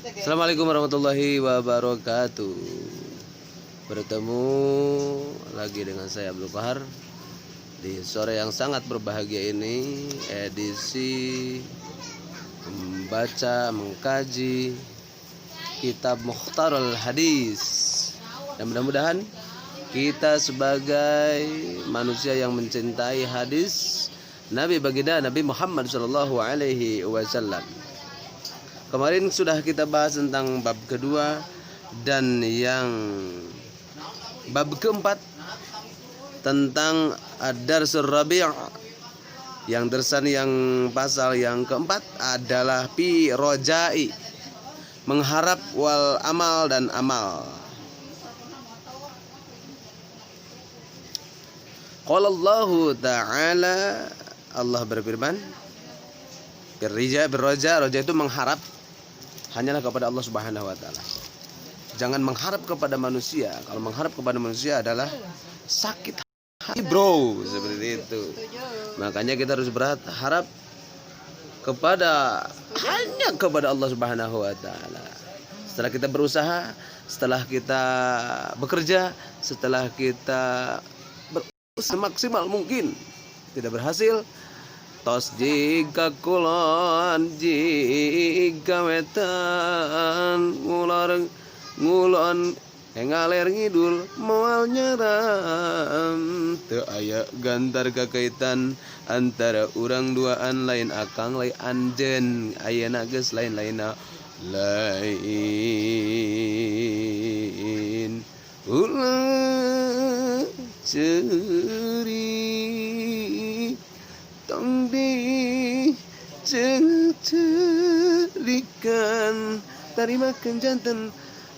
Assalamualaikum warahmatullahi wabarakatuh. Bertemu lagi dengan saya Abdul Qahar di sore yang sangat berbahagia ini, edisi membaca mengkaji kitab Mukhtarul Hadis. Dan mudah-mudahan kita sebagai manusia yang mencintai hadis Nabi baginda Nabi Muhammad SAW. Kemarin sudah kita bahas tentang bab kedua dan yang bab keempat tentang ad-darsul rabi'. Yang tersan yang pasal yang keempat adalah fi rojai, mengharap wal amal dan amal. Qala Allahu ta'ala, Allah berfirman, berroja itu mengharap hanyalah kepada Allah Subhanahu wa taala. Jangan mengharap kepada manusia. Kalau mengharap kepada manusia adalah sakit hati, bro, seperti itu. Makanya kita harus berharap hanya kepada Allah Subhanahu wa taala. Setelah kita berusaha, setelah kita bekerja, setelah kita semaksimal mungkin tidak berhasil, tos jika kulon jika wetan ngulon ngaler ngidul moal nyeram teu aya gantar kakaitan antara urang duaan lain akang lain anjeun ayeuna geus lain-lainna lain ulah ceri tong dicerikan tarimakeun janten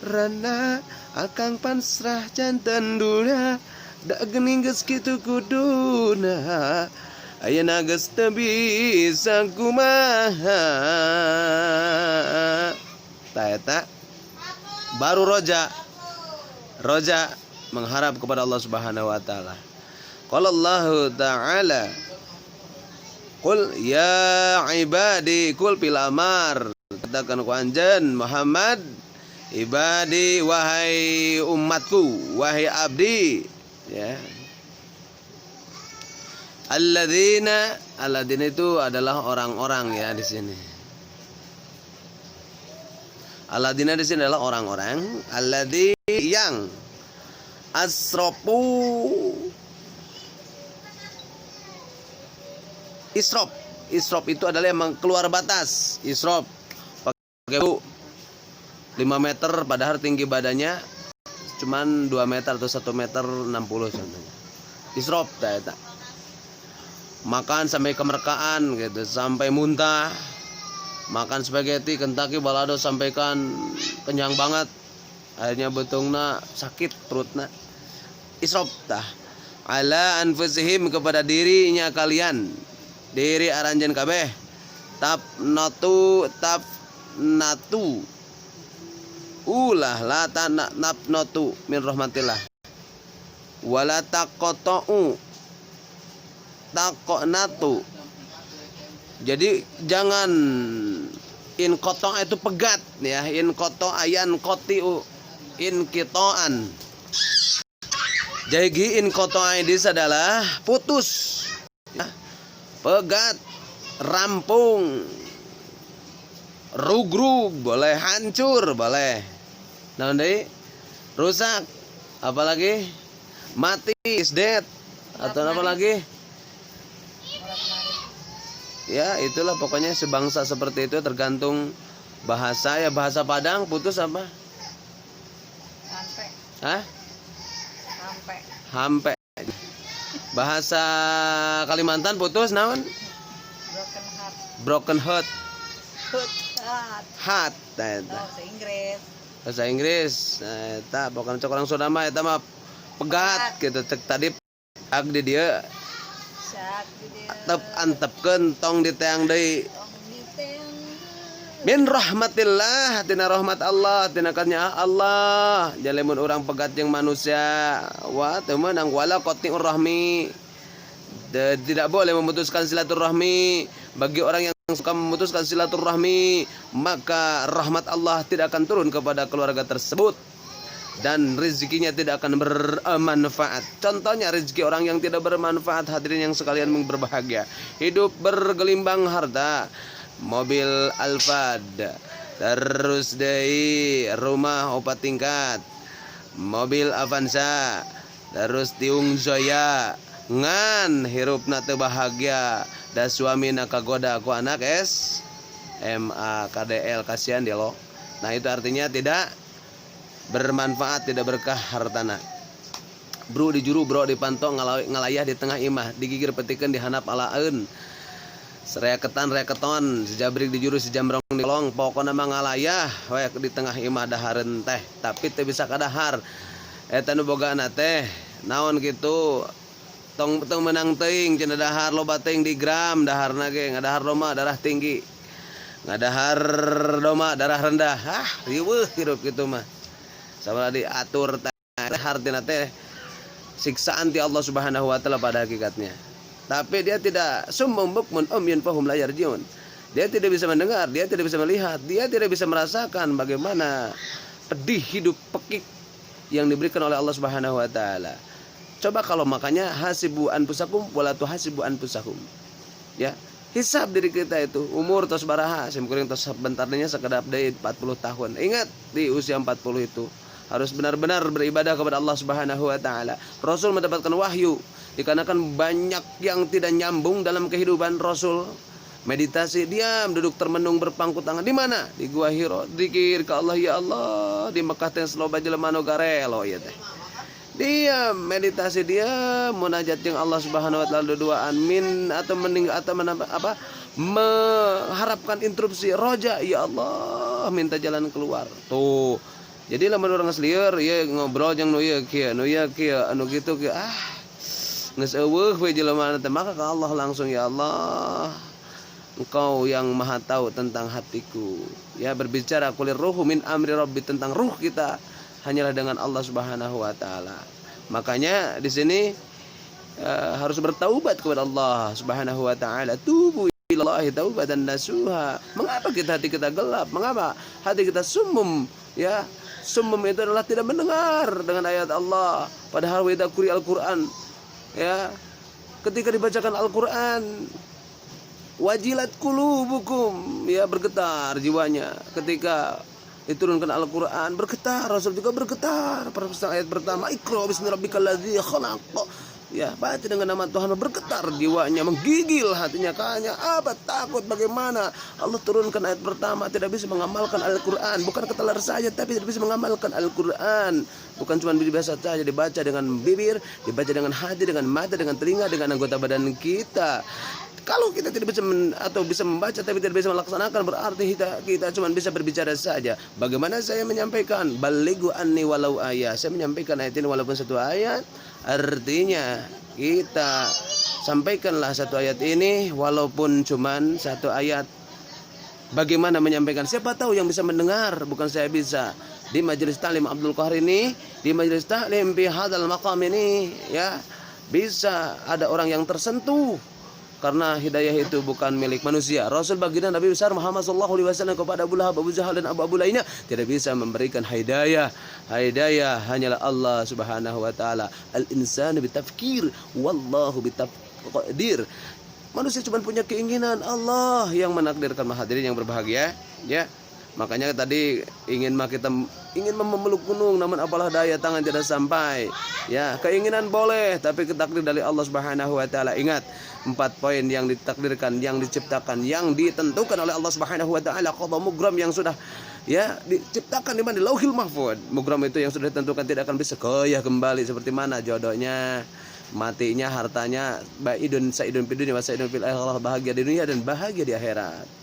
rana akang pansrah janten duna da geuning geus kitu kuduna ayeuna geus teu bisa kumaha. Tah eta baru roja mengharap kepada Allah Subhanahu wa taala. Qala Allah ta'ala, qul ya ibadi, qul fil amar, katakan ku anjeun Muhammad, ibadi wahai umatku, wahai abdi, ya. Alladzina itu adalah orang-orang ya di sini. Alladzina di sini adalah orang-orang, alladzi yang asrofu. Isrof itu adalah yang keluar batas. Isrof pakai 5 meter padahal tinggi badannya cuman 2 meter atau 1 meter 60 contohnya. Isrof eta. Makan sampai kemerkaan gitu, sampai muntah. Makan spaghetti, Kentucky, balado sampaikan kenyang banget. Akhirnya betungna sakit perutna. Isrof tah. Ala anfusihim, kepada dirinya kalian. Diri aranjen kabeh. Tap natu ulah la tanapnatu min rahmatillah wala taqatu taqnatu. Jadi jangan in koto itu pegat ya, in koto ayan kotiu in kitoan. Jadi in koto ini adalah putus ya. Pegat, rampung, rugrug, boleh hancur, boleh. Nah, rusak, apalagi mati, is dead, atau apa lagi? Ya, itulah pokoknya sebangsa seperti itu, tergantung bahasa ya. Bahasa Padang putus apa? Hampe. Hah? Hampe. Bahasa Kalimantan putus naon? Broken heart. Heart. Bahasa Inggris. Nah, eta pokoknya cok orang Sunda mah eta mah pegat gitu. Cek tadi ag di dieu. Antepkeun tong diteang deui. Min rahmatillah, tina rahmat Allah, tina karunia Allah. Jalemun urang pegat jeung manusia. Wa teu meunang wala qati'ur rahmi. Tidak boleh memutuskan silaturahmi bagi orang yang suka memutuskan silaturahmi, maka rahmat Allah tidak akan turun kepada keluarga tersebut dan rezekinya tidak akan bermanfaat. Contohnya rezeki orang yang tidak bermanfaat, hadirin yang sekalian berbahagia, hidup bergelimbang harta, mobil Alphard, terus dari rumah 4 tingkat, mobil Avanza, terus tiung Zoya, ngan hirupna teu bahagia, da suamina kagoda ku anak SMA KDL, kasihan dia lo. Nah itu artinya tidak bermanfaat, tidak berkah hartana. Bro di juru, bro dipantau, ngalayah di tengah imah, digigir petikan dihanap alaeun, reketan reketon, sejabrik di juru sejamrong di kolong, pokoknya mah ngalayah we di tengah imah dahareun teh, tapi teu bisa kadahar. Eta nu bogana teh naon kitu, tong menang teuing cenah dahar loba teuing di gram daharna ge, ngadahar doma darah tinggi, ngadahar doma darah rendah. Riweuh hirup kitu mah. Sabaraha diatur teh hartina teh siksaan ti Allah Subhanahu wa taala pada hakikatnya. Tapi dia tidak summum bukmun umyun fahum la yarjiun. Dia tidak bisa mendengar, dia tidak bisa melihat, dia tidak bisa merasakan bagaimana pedih hidup pekik yang diberikan oleh Allah Subhanahu wa taala. Coba kalau makanya hasibu anfusakum wala tuhasibu anfusahum. Ya, hisab diri kita itu. Umur tos baraha, simkuring tos bentarnya sekedap deui 40 tahun. Ingat di usia 40 itu harus benar-benar beribadah kepada Allah Subhanahu wa taala. Rasul mendapatkan wahyu dikarenakan banyak yang tidak nyambung dalam kehidupan Rasul. Meditasi, diam, duduk termenung berpangku tangan. Di mana? Di Gua Hiro. Zikir ke Allah, ya Allah. Di Mekah teh sloba jelema nu garelo ieu teh. Diam, meditasi, diam, munajat jeung Allah Subhanahu wa taala duaan min atau mending atau apa? Mengharapkan interupsi roja, ya Allah, minta jalan keluar. Tuh. Jadi lamun urang geus lieur ieu ngobrol jeung nu ieu kieu, anu kitu kieu geus eueuh we jelema teh, maka ka Allah langsung, ya Allah, Engkau yang maha tahu tentang hatiku. Ya, berbicara kulir ruhu min amri rabbi, tentang ruh kita hanyalah dengan Allah Subhanahu wa taala. Makanya di sini harus bertaubat kepada Allah Subhanahu wa taala. Tubu ilallahi taubatan nasuha. Mengapa hati kita gelap? Mengapa hati kita sumum? Ya, sumum itu adalah tidak mendengar dengan ayat Allah. Padahal wa idza quri al-Qur'an, ya, ketika dibacakan Al-Qur'an, wajilat qulubukum, ya, bergetar jiwanya. Ketika diturunkan Al-Qur'an bergetar, Rasul juga bergetar. Pada ayat pertama, Iqra bismi rabbikal ladzi khalaq. Ya, baca dengan nama Tuhan, bergetar jiwanya, menggigil hatinya. Kayaknya apa? Takut bagaimana Allah turunkan ayat pertama, tidak bisa mengamalkan Al-Qur'an. Bukan ketelar saja, tapi tidak bisa mengamalkan Al-Qur'an. Bukan cuma biasa saja dibaca dengan bibir, dibaca dengan hati, dengan mata, dengan telinga, dengan anggota badan kita. Kalau kita tidak bisa atau bisa membaca tapi tidak bisa melaksanakan, berarti kita cuma bisa berbicara saja. Bagaimana saya menyampaikan? Balighu anni walau ayat. Saya menyampaikan ayat ini walaupun satu ayat. Artinya kita sampaikanlah satu ayat ini walaupun cuma satu ayat. Bagaimana menyampaikan? Siapa tahu yang bisa mendengar, bukan saya bisa. Di majelis taklim Abdul Qahar ini, di majelis taklim fi hadzal maqam ini, ya, bisa ada orang yang tersentuh. Karena hidayah itu bukan milik manusia. Rasul baginda Nabi besar Muhammad SAW kepada Abu Lahab, Abu Jahal dan Abu lainnya tidak bisa memberikan hidayah. Hidayah hanyalah Allah Subhanahu wa taala. Al-insanu bitafkir wallahu bitaqdir. Manusia cuma punya keinginan, Allah yang menakdirkan. Hadirin yang berbahagia, ya. Makanya tadi ingin memeluk gunung, namun apalah daya tangan tidak sampai. Ya, keinginan boleh, tapi takdir dari Allah Subhanahu wa taala. Ingat 4 poin yang ditakdirkan, yang diciptakan, yang ditentukan oleh Allah Subhanahu wa taala. Qadha mugram yang sudah, ya, diciptakan di mana? Di Lauhil Mahfuz. Mugram itu yang sudah ditentukan tidak akan bisa goyah kembali, seperti mana jodohnya, matinya, hartanya, baidun saidun fid dunya wa saidun fil akhirah, bahagia di dunia dan bahagia di akhirat.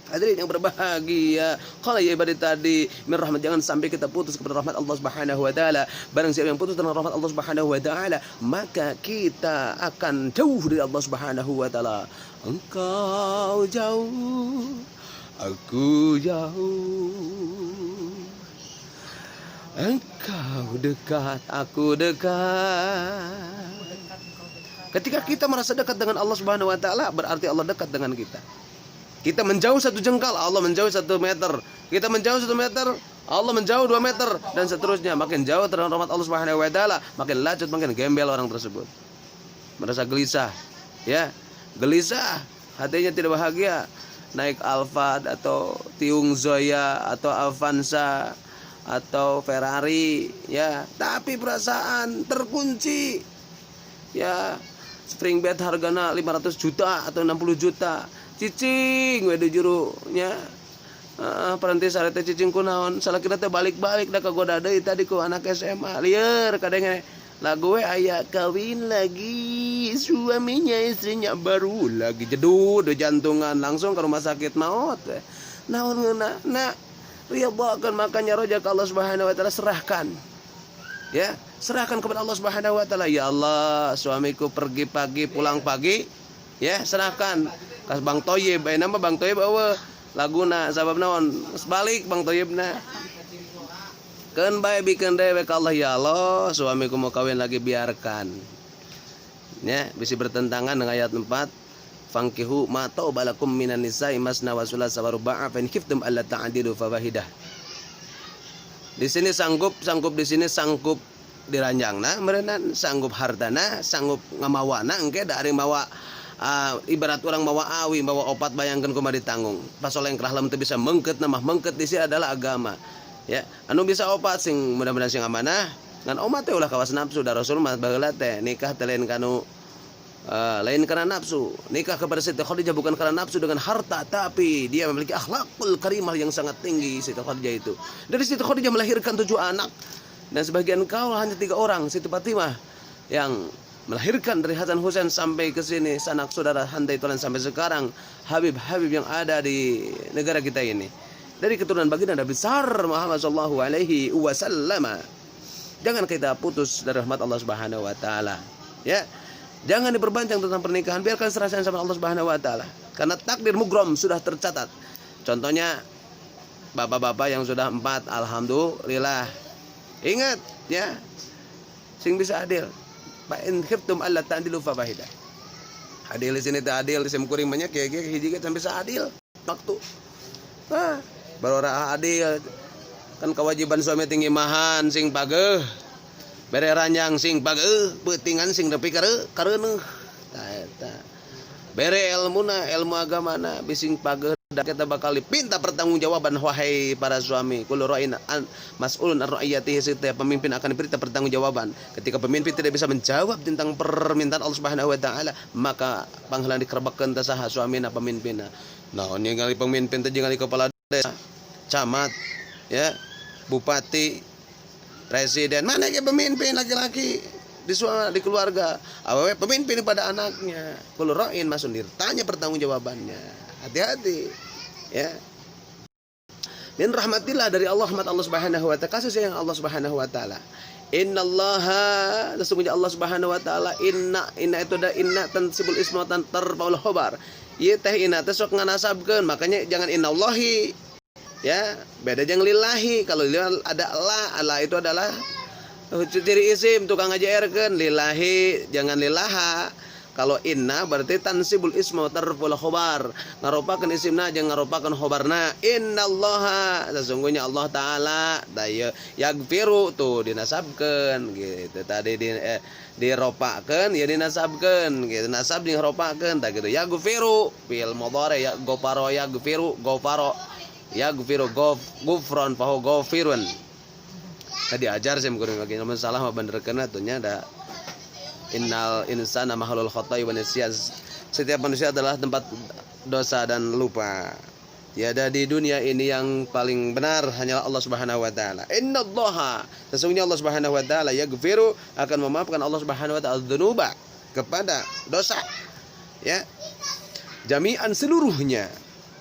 Hadirin yang berbahagia, kalau ya ibadah tadi min rahmat, jangan sampai kita putus kepada rahmat Allah Subhanahu wa taala. Barang siapa yang putus dengan rahmat Allah Subhanahu wa taala, maka kita akan jauh dari Allah Subhanahu wa taala. Engkau jauh, aku jauh. Engkau dekat, aku dekat. Ketika kita merasa dekat dengan Allah Subhanahu wa taala, berarti Allah dekat dengan kita. Kita menjauh 1 jengkal, Allah menjauh 1 meter. Kita menjauh 1 meter, Allah menjauh 2 meter, dan seterusnya. Makin jauh terhadap rahmat Allah Subhanahu wa taala, makin lacut, makin gembel orang tersebut. Merasa gelisah, ya. Gelisah, hatinya tidak bahagia. Naik Alphard atau Tiung Zoya atau Avanza atau Ferrari, ya, tapi perasaan terkunci. Ya, spring bed hargana 500 juta atau 60 juta. Cicing we di juru nya. Paranti sarete cicing kunaon, salah kira teh balik-balik da kagoda deui tadi ku anak SMA. Lieur kadang lagu we aya kawin lagi, suaminya istrinya baru lagi jedud jantungan langsung ke rumah sakit maut. Naon ngeuna? Nah, riyadhakan makanya roja ke Allah Subhanahu wa taala, serahkan. Ya, serahkan kepada Allah Subhanahu wa taala. Ya Allah, suamiku pergi pagi pulang pagi. Ya, serahkan kas Bang Toyib, nama Bang Toyib eueuh laguna sabab naon balik Bang Toyibna keun bae bikeun dewe ka Allah. Ya Allah, suamiku mau kawin lagi, biarkan. Ya, bisa bertentangan dengan ayat 4, fankihu ma taubalakum minan nisa'i masna wa sulasa wa ruba'a fa in khiftum alla ta'dilu fawahidah. Di sini sanggup di sini sanggup diranjangna meureunna, sanggup hartana, sanggup ngamawana engke da ari mawa. Ibarat orang bawa awi, bawa opat, bayangkan kumaha ditanggung. Pas oleh kerah lem teu bisa mengket, namah mengket di sini adalah agama. Ya, anu bisa opat sing mudah-mudahan sing amanah ngan oma teh ulah kawas nafsu. Da Rasul mah baheula teh nikah teh lain kanu lain karena nafsu. Nikah kepada Siti Khadijah bukan karena nafsu dengan harta, tapi dia memiliki akhlakul karimah yang sangat tinggi. Siti Khadijah itu, dari Siti Khadijah melahirkan 7 anak, dan sebagian kaul hanya 3 orang. Siti Fatimah yang melahirkan dari Hasan Husain sampai ke sini, sanak saudara handai tolan sampai sekarang, Habib-habib yang ada di negara kita ini dari keturunan baginda Nabi besar Muhammad sallallahu alaihi wasallam. Jangan kita putus dari rahmat Allah Subhanahu wa taala. Ya. Jangan diperpanjang tentang pernikahan, biarkan serahkan sama Allah Subhanahu wa taala. Karena takdir mugrom sudah tercatat. Contohnya bapak-bapak yang sudah 4, alhamdulillah. Ingat ya, sing bisa adil. Fa in khiftum alla ta'dilu fawahidah. Adil di sini teh adil, di sim kuring banyak ya hiji sampai seadil waktu. Baru adil kan kewajiban suami tinggi mahan sing pageuh. Bere ranjang sing pageuh, beutingan sing nepi kareuneuh. Tah eta. Bere ilmuna, ilmu agamana bising pageuh, da kita bakal dipinta pertanggungjawaban wahai para suami. Kullu ra'in mas'ulun ar ra'iyatihi, setiap pemimpin akan diberi pertanggungjawaban. Ketika pemimpin tidak bisa menjawab tentang permintaan Allah Subhanahu wa taala, maka pangheula dikerebekeun teh saha suamina pemimpinna. Naon ningali pemimpin teh ningali kepala desa, camat, ya, bupati, presiden, mana ke pemimpin laki-laki di keluarga, awewe pemimpin pada anaknya. Kullu ra'in mas'ulun, ditanya pertanggungjawabannya. Hati-hati, ya. Dan rahmatillah dari Allah, rahmat Allah Subhanahu wa taala, kasih sayang Allah Subhanahu wa taala. Innallaha, sesungguhnya Allah Subhanahu wa taala, inna itu ada inna tansibul isma tan tarfaul khabar. Ieu teh inna teh sok nganasabkeun, makanya jangan innallahi. Ya, beda jeung lillahi. Kalau lillahi ada Allah itu adalah ciri isim tukang ngajaerkeun. Lillahi jangan lillaha. Kalau inna berarti tansibul isma tarful khabar, ngaropakeun isimna jeung ngaropakeun khabarna. Innallaha, sesungguhnya Allah taala daya yagfiru tuh dinasabkeun gitu. Tadi diropakeun ya dinasabkeun gitu. Nasab jeung ropakeun tah gitu. Yagfiru fil mudhari ya gofaro yagfiru gofaro yagfiru gufron fahu gofirun. Tadi ajar saya mungkin bagi salah mah benerkeun atuh nya da innal insana mahalul khata'i wa nisyan. Setiap manusia adalah tempat dosa dan lupa. Tiada di dunia ini yang paling benar hanyalah Allah Subhanahu wa taala. Innallaha, sesungguhnya Allah Subhanahu wa taala yaghfiru, akan memaafkan Allah Subhanahu wa taala dzunuba, kepada dosa. Ya. Jami'an seluruhnya.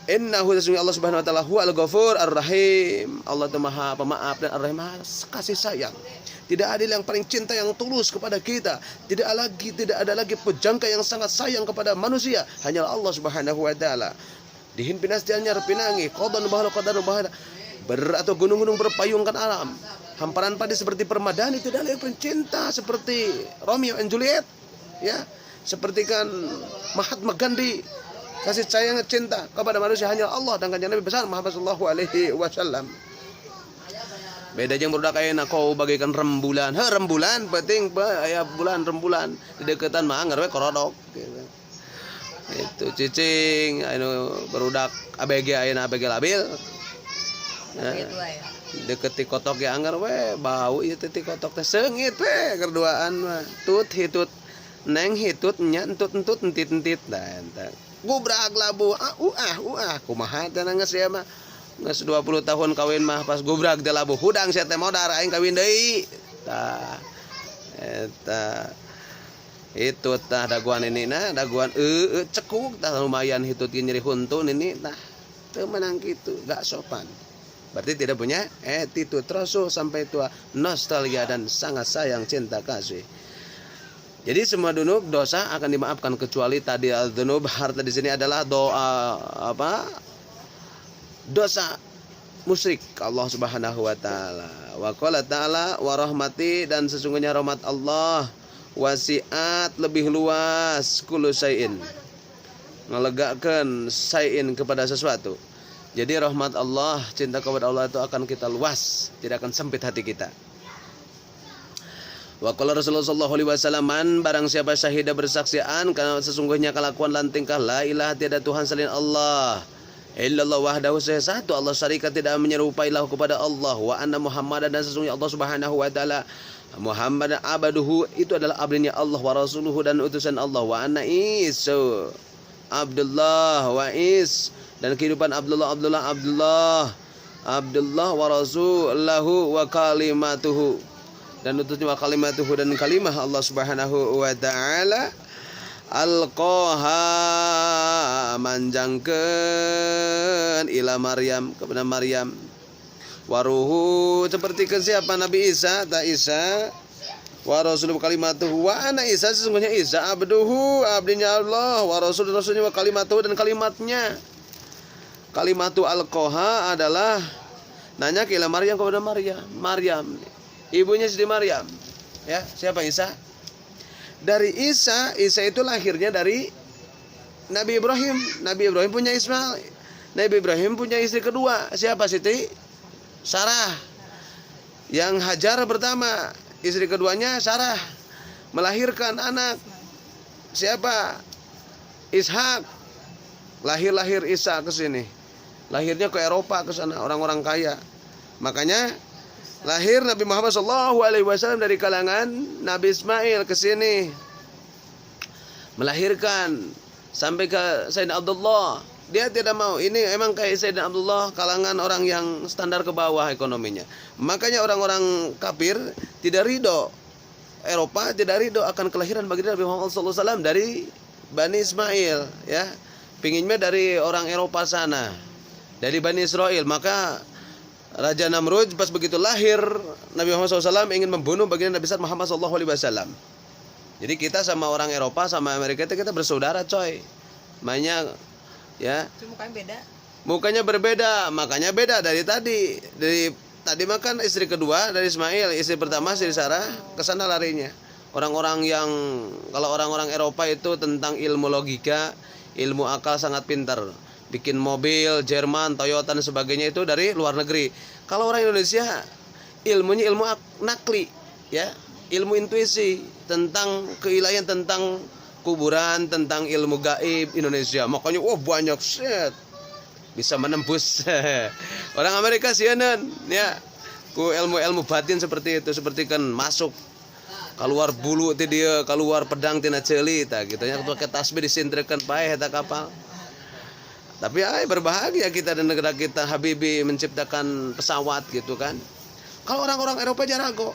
Innahu, sesungguhnya Allah Subhanahu wa taala huwal ghafur ar-rahim. Allah itu Maha Pemaaf dan Ar-Rahim, Maha kasih sayang. Tidak adil yang paling cinta yang tulus kepada kita. Tidak ada lagi pejangka yang sangat sayang kepada manusia. Hanyalah Allah Subhanahu wa taala. Dihin pinasdiannya pinangi, qadan bahana qadan bahana. Atau gunung-gunung berpayungkan alam. Hamparan padi seperti permadani, tidak ada yang pencinta seperti Romeo and Juliet. Ya, seperti kan Mahatma Gandhi, kasih sayang cinta kepada manusia hanya Allah dan kanjeng Nabi besar Muhammad sallallahu alaihi wasallam. Beda jeung budak ayeuna kau bagaikan rembulan. Rembulan penting aya bulan rembulan di deketan mah anger we korodok gitu. Itu cicing anu barudak ABG ayeuna ABG labil. Nah, deketi kotok ge anger we bau ieu teh kotok teh seungit we kerduaan mah. Tut hitut neng hitut nya entut entit da eta. Gubrak labu kumaha teh geus ya mah. Geus 20 tahun kawin mah pas gubrak teh labu hudang sia teh modar aing kawin deui. Tah eta itu tah daguan ini nah daguan cekuk tah lumayan hitut nyeri huntu ini tah teu menang kitu gak sopan. Berarti tidak punya attitude rasul sampai tua nostalgia dan sangat sayang cinta kasih. Jadi semua dunub dosa akan dimaafkan kecuali tadi al-dunub harta di sini adalah doa dosa musyrik Allah Subhanahu wa taala. Wa qala ta'ala wa rahmati dan sesungguhnya rahmat Allah wasiat lebih luas kullu syai'in. Ngelegakeun syai'in kepada sesuatu. Jadi rahmat Allah, cinta kepada Allah itu akan kita luas, tidak akan sempit hati kita. Wa qala Rasulullah sallallahu alaihi wasallam barang siapa syahidah bersaksian karena sesungguhnya kelakuan dan tingkah la ilaha tiada Tuhan selain Allah. Illallah wahdahu satu Allah syarikat tidak menyerupai lahu kepada Allah wa anna Muhammadan dan sesungguhnya Allah Subhanahu wa taala Muhammad abaduhu itu adalah abdinya Allah wa rasuluhu dan utusan Allah wa anna Isa Abdullah wa Is dan kehidupan Abdullah wa rasulahu wa kalimatuhu dan utusnya wa kalimatuhu dan kalimah Allah Subhanahu wa taala alqaha manjangkeun ila Maryam kepada Maryam waruhu seperti ke siapa Nabi Isa ta Isa wa rasuluhu kalimatuhu wa ana Isa sesungguhnya Isa abduhu abdinya Allah wa rasuluhu rasulnya wa kalimatuhu dan kalimatnya. Kalimatu alqaha adalah nanya ke ila Maryam kepada Maryam ibunya Siti Maryam ya siapa Isa dari Isa itu lahirnya dari Nabi Ibrahim punya Ismail, Nabi Ibrahim punya istri kedua siapa Siti Sarah yang Hajar pertama istri keduanya Sarah melahirkan anak siapa Ishak lahir Isa ke sini lahirnya ke Eropa ke sana orang-orang kaya makanya lahir Nabi Muhammad SAW dari kalangan Nabi Ismail ke sini melahirkan sampai ke Sayyidina Abdullah. Dia tidak mau. Ini emang kayak Sayyidina Abdullah kalangan orang yang standar ke bawah ekonominya. Makanya orang-orang kafir tidak ridho. Eropa tidak ridho akan kelahiran baginda Nabi Muhammad SAW dari Bani Ismail ya. Pinginnya dari orang Eropa sana. Dari Bani Israel. Maka Raja Namrud pas begitu lahir Nabi Muhammad SAW ingin membunuh baginda Nabi Muhammad SAW. Jadi kita sama orang Eropa sama Amerika itu kita bersaudara coy. Makanya ya. Mukanya berbeda, makanya beda dari tadi. Dari tadi makan istri kedua dari Ismail, istri pertama Siti Sarah ke sana larinya. Orang-orang yang kalau orang-orang Eropa itu tentang ilmu logika, ilmu akal sangat pintar. Bikin mobil, Jerman, Toyota dan sebagainya itu dari luar negeri. Kalau orang Indonesia ilmunya ilmu nakli, ya, ilmu intuisi tentang keilahian, tentang kuburan, tentang ilmu gaib Indonesia. Makanya banyak set bisa menembus orang Amerika CNN, ya, ku ilmu-ilmu batin seperti itu, seperti kan masuk keluar bulu ti dia, keluar pedang tina ceuli tah gitu nya pakai tasbih disintrekeun paeh eta kapal. Tapi berbahagia kita dan negara kita Habibi menciptakan pesawat gitu kan. Kalau orang-orang Eropa jarago,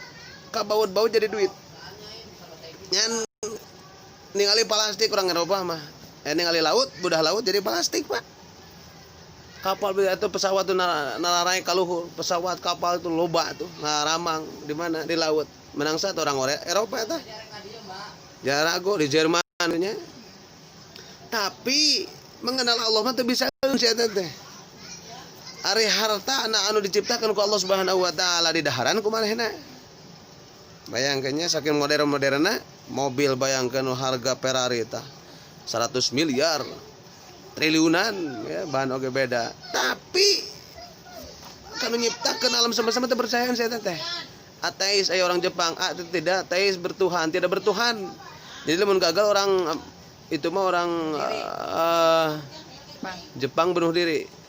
kabaut-baut jadi duit. Nyan ningali plastik orang Eropa mah. Ningali laut, budah laut jadi plastik, Pak. Kapal itu pesawat tuh nararai kaluhur, pesawat kapal itu loba tuh, ngaramang di mana di laut. Menang satu orang Eropa eta. Jarago di Jerman nya. Tapi mengenal Allah mah teu bisa sia teh. Ari harta anu diciptakan ku Allah Subhanahu wa taala di daharan kumanehna. Bayangkeunnya saking modern-modernna mobil bayangkeun harga Ferrari tah 100 miliar. triliunan ya, bahan oke beda. Tapi kan menciptakan alam semesta teh percayaan saya teh. Ateis orang Jepang, tidak ateis bertuhan, tidak bertuhan. Jadi lamun gagal orang itu mah orang Jepang bunuh diri.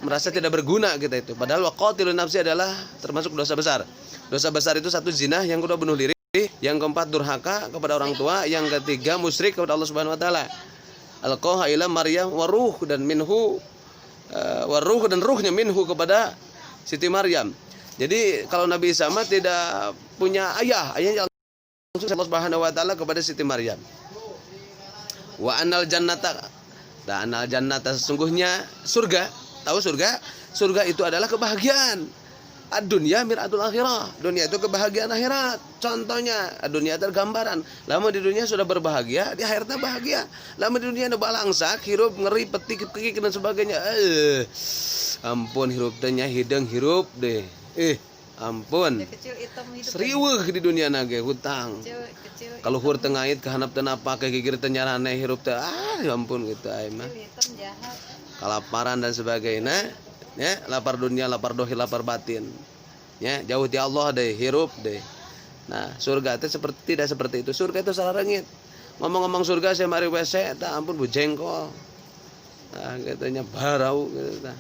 Merasa tidak berguna kita itu. Padahal waqatilun nafsi adalah termasuk dosa besar. Dosa besar itu satu zina, yang kedua bunuh diri, yang keempat durhaka kepada orang tua, yang ketiga musyrik kepada Allah Subhanahu wa taala. Alqaha ila Maryam waruh dan minhu waruh dan ruhnya minhu kepada Siti Maryam. Jadi kalau Nabi Isa tidak punya ayahnya langsung Allah Subhanahu wa taala kepada Siti Maryam. Wa anal jannata, dan anal jannata sesungguhnya surga. Tahu surga? Surga itu adalah kebahagiaan. Ad-dunya miratul akhirah. Dunia itu kebahagiaan akhirat. Contohnya, dunia itu gambaran. Lama di dunia sudah berbahagia, di akhiratnya bahagia. Lama di dunia ada balangsak, hirup, ngeri, petik, kekik dan sebagainya. Ampun hirup tanya hidung hirup deh. Ampun. Seriweuh di dunia nage hutang. Kalau hur tengait kehanap tenapa kegigir tenyarane hirup teh ampun gitu ai mah. Kelaparan dan sebagainya, ya, lapar dunia, lapar dohir, lapar batin. Ya, jauh di Allah deh, hirup deh. Nah, surga itu tidak seperti itu. Surga itu salah rengit. Ngomong-ngomong surga saya mari WC, tak ampun bujengkol. Nah, katanya barau gitu tah.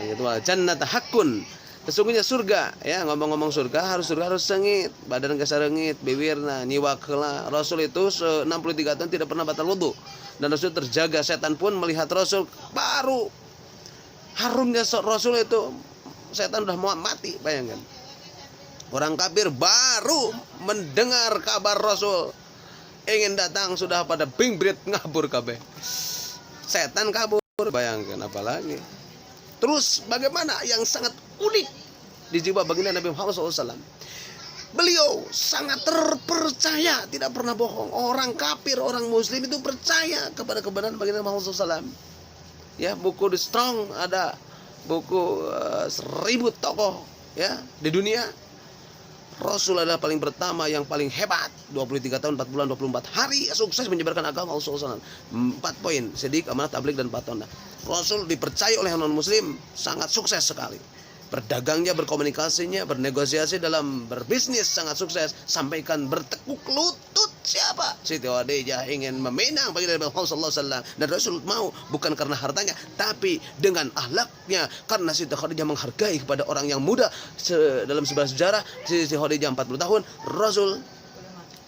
Gitu jannata hakun. Sesungguhnya surga, ya, ngomong-ngomong surga harus sengit, badan kasarengit, bibirna nyiwak heula. Rasul itu 63 tahun tidak pernah batal wudu. Dan Rasul terjaga, setan pun melihat Rasul baru harumnya Rasul itu setan udah mau mati, bayangkan. Orang kafir baru mendengar kabar Rasul ingin datang sudah pada bingbrit ngabur kabeh. Setan kabur, bayangkan apalagi. Terus bagaimana yang sangat unik di jiwa baginda Nabi Muhammad SAW. Beliau sangat terpercaya, tidak pernah bohong. Orang kafir, orang muslim itu percaya kepada kebenaran baginda Muhammad SAW. Ya, buku The Strong ada buku 1000 tokoh ya di dunia. Rasul adalah paling pertama yang paling hebat. 23 tahun 4 bulan 24 hari sukses menyebarkan agama Allah SAW. 4 poin, sidik, amanah, tabligh dan patona. Rasul dipercaya oleh non muslim sangat sukses sekali. Berdagangnya, berkomunikasinya, bernegosiasi dalam berbisnis sangat sukses. Sampaikan bertekuk lutut siapa? Siti Khadijah ingin meminang bagi Nabi Muhammad SAW. Dan Rasul mau bukan karena hartanya, tapi dengan akhlaknya. Karena Siti Khadijah menghargai kepada orang yang muda. Dalam sebuah sejarah, Siti Khadijah 40 tahun, Rasul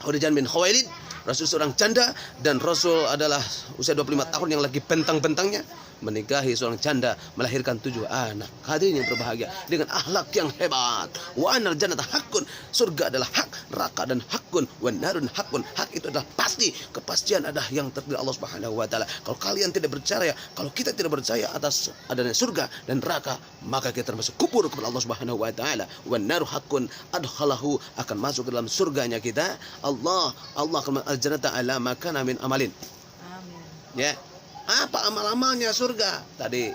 Khadijah bin Khuwailid, Rasul seorang janda, dan Rasul adalah usia 25 tahun yang lagi bentang-bentangnya menikahi seorang janda, melahirkan 7 anak. Hadirin yang berbahagia, dengan akhlak yang hebat. Wa anal jannata hakun, surga adalah hak, neraka dan hakun, wa narun hakun. Hak itu adalah pasti, kepastian ada yang terdiri Allah Subhanahu wa taala. Kalau kalian tidak percaya, kalau kita tidak percaya atas adanya surga dan neraka, maka kita termasuk kufur kepada Allah Subhanahu wa taala. Wa naru hakun, adkhalahu, akan masuk ke dalam surganya kita. Allah akan al-jannata ala ma kana min amalin. Amin. Ya. Apa amal-amalnya surga? Tadi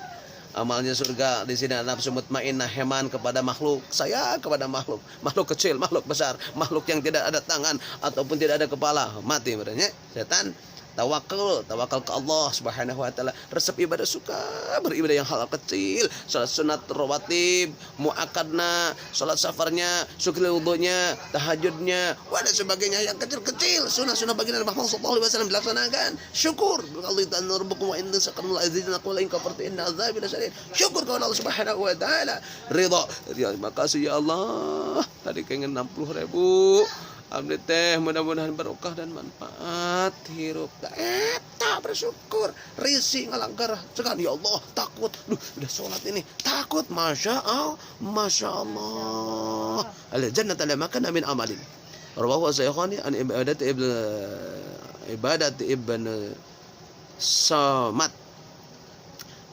amalnya surga di sini nafsu mutmainnah, heman kepada makhluk, saya kepada makhluk, makhluk kecil, makhluk besar, makhluk yang tidak ada tangan ataupun tidak ada kepala, mati berarti setan. Tawakal ke Allah Subhanahu wa taala. Resep ibadah, suka beribadah yang hal kecil, salat sunat rawatib, muakkadna, salat safarnya, syukur wudunya, tahajudnya, dan sebagainya yang kecil-kecil, sunah-sunah baginda Muhammad sallallahu alaihi wasallam dilaksanakan. Syukur Allah ta'ala rabbukum wa inna sakanul azizina qul in kafartu inna azabi lasyadid. Syukur kepada Allah Subhanahu wa taala. Ridha, terima kasih ya Allah. Tadi keinginan 60.000. Abdi teh mudah-mudahan barokah dan manfaat hirup. Tak bersyukur, risih ngalanggar sekali ya Allah, takut. Udah sholat ini takut, masya Allah. Al jannata la makana min amalin. Rawahu Syaikhan an ibadat ibn Samad.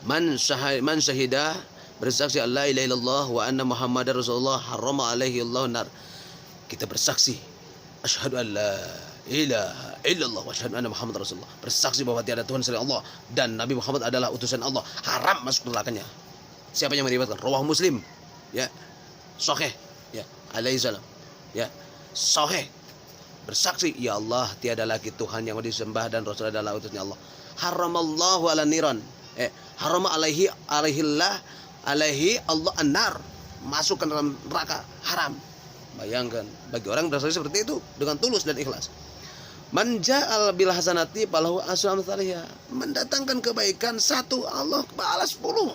Man syahida, bersaksi Allah la ilaha illallah wa anna Muhammadar Rasulullah, harrama alaihi Allah nar. Kita bersaksi asyhadu an la ilaha illallah wa asyhadu anna Muhammadar Rasulullah, bersaksi bahwa tiada Tuhan selain Allah dan Nabi Muhammad adalah utusan Allah, haram masuk nerakanya. Siapa yang meriwayatkan? Rawah Muslim, ya, sahih, ya, alaihi salam, ya, sahih. Bersaksi ya Allah tiada lagi Tuhan yang disembah dan Rasul adalah utusnya Allah. haramallahu ala niran. Harama alaihi Allah an-nar. Masuk ke dalam neraka, haram. Bayangkan, bagi orang berasal seperti itu dengan tulus dan ikhlas. Man ja'al bil hasanati falahu asyru amsalihha. Mendatangkan kebaikan satu, Allah balas 10.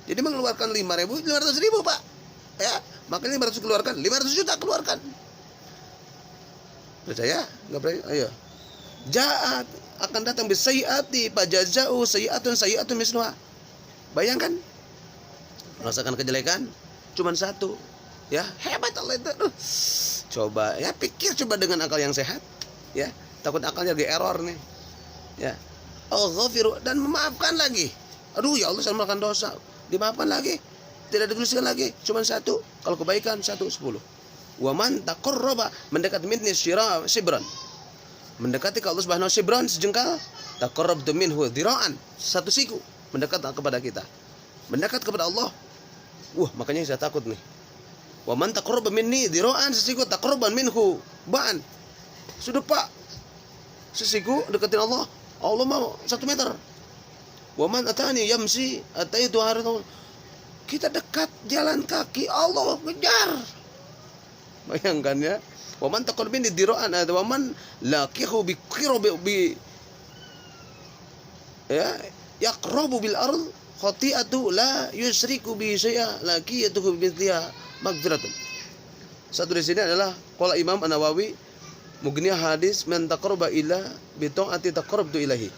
Jadi mengeluarkan 5.000, 500.000, Pak. Ya, makanya 500 keluarkan, 500 juta keluarkan. Percaya? Enggak percaya? Ayo. Ja'at akan datang bisayyiati fajaza'u sayyi'atun misluha. Bayangkan. Merasakan kejelekan cuman satu. Ya, hebat Allah itu. Coba ya pikir coba dengan akal yang sehat. Ya, takut akalnya lagi error nih. Ya. Al-Ghafiru, dan memaafkan lagi. Aduh ya Allah, saya melakukan dosa. Dimaafkan lagi. Tidak dituliskan lagi, cuman satu. Kalau kebaikan 1, 10. Wa man taqarraba, mendekat minni shibran. Mendekati ke Allah Subhanahu wa ta'ala shibran, sejengkal, taqarrabtu minhu dhira'an, 1 siku mendekat kepada kita. Mendekat kepada Allah. Makanya saya takut nih. Wa man taqarraba minni dhira'an, sesiku, taqarraban minhu ba'an. Sudah Pak, sesiku deketin Allah. Allah mau 1 meter. Wa man atani yamsi ataitu haratun. Kita dekat jalan kaki, Allah ngejar. Bayangkan ya. Wa man taqarraba minni dhira'an wa man laqihu bi qirbi ya yaqrabu bil ard khati'atu la yusriku bi syai'a laqiyatuhu bi mithliha maghfiratun. Satu di sini adalah qala Imam An-Nawawi mugni hadis man taqarraba ila bi ta'ati taqarrabtu ilahi.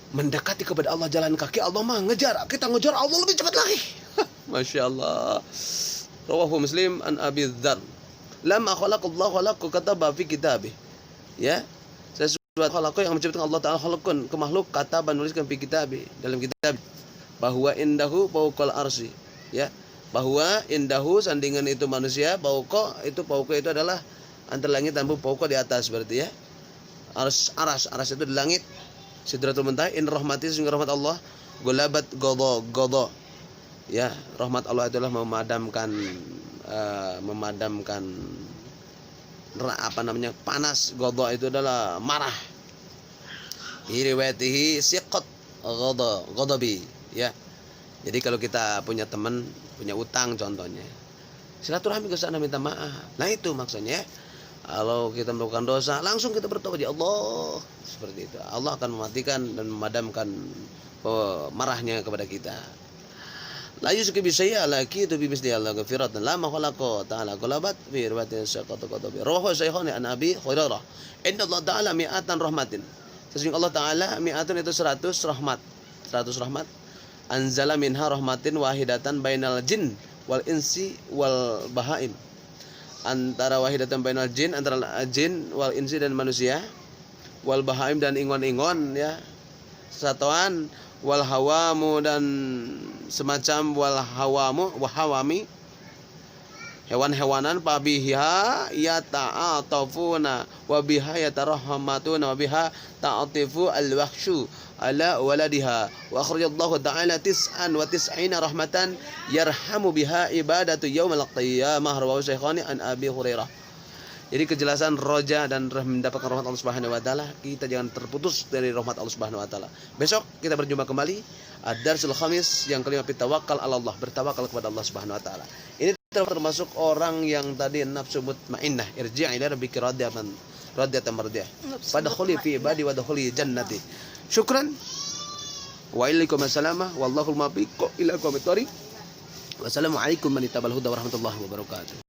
Mendekati kepada Allah jalan kaki, Allah mah ngejar. Kita ngejar Allah lebih cepat lagi. Masya Allah. Rawahu Muslim an Abi Dzar. Lamma khalaqallahu khalaqu kataba fi kitabih. Ya. Sesuatu khalaqu yang menciptakan Allah Ta'ala khalaqun ke makhluk, kata menuliskan fi kitabih, dalam kitab, bahwa indahu fawqal arsy. Ya. Bahwa indahu sandingan itu manusia, fawqa itu adalah antara langit dan bumi, fawqa di atas berarti ya. Aras itu di langit. Sidratul Muntaha, in rahmati, sehingga rahmat Allah, golabat godo. Ya, rahmat Allah itulah memadamkan panas. Godo itu adalah marah. Iriwatihi siqat godobi. Ya. Jadi kalau kita punya teman, punya utang contohnya, silaturahmi ke sana minta maaf. Nah itu maksudnya. Kalau kita melakukan dosa, langsung kita bertobat ya Allah. Seperti itu. Allah akan mematikan dan memadamkan marahnya kepada kita. La yusyriku bi syai'in laki itu bi misli Allah ghafiratan la ma khalaqa ta'ala qalabat fi riwayatin syaqatu qadabi. Rawahu Syaikhan an Abi Hurairah. Inna Allah ta'ala mi'atan rahmatin. Sesungguhnya Allah Ta'ala mi'atun itu 100 rahmat. 100 rahmat. Anzala minha rahmatin wahidatan bainal jin wal insi wal bahaim. Antara wahidatan bainal jin, antara jin wal insi dan manusia, wal bahaim dan ingon-ingon ya, satuan, wal hawamu dan semacam wal hawamu wa hawami, hewan-hewanan, pabiha yata'atafuna wa biha yatarahmatuna wa biha ta'atifu al-wahsyu ala waladiha wa akhrajallahu ta'ala 99 rahmatan yarhamu biha ibadatu yaumal qiyamah. Rawahu Syaikhan an Abi Hurairah. Jadi kejelasan roja dan mendapatkan rahmat Allah Subhanahu wa taala, kita jangan terputus dari rahmat Allah Subhanahu wa taala. Besok kita berjumpa kembali ad-darsul khamis yang kelima, tawakkal ala Allah, bertawakal kepada Allah Subhanahu wa taala. Ini termasuk orang yang tadi nafsu mutmainnah, irji' ila rabbika radiyatan mardiyah. Fadkhuli fi ibadi wa dkhuli jannati. Syukran. Wa ilaikum assalam wallahu al-muwaffiq ila aqwamit thoriq. Wassalamualaikum warahmatullahi wabarakatuh.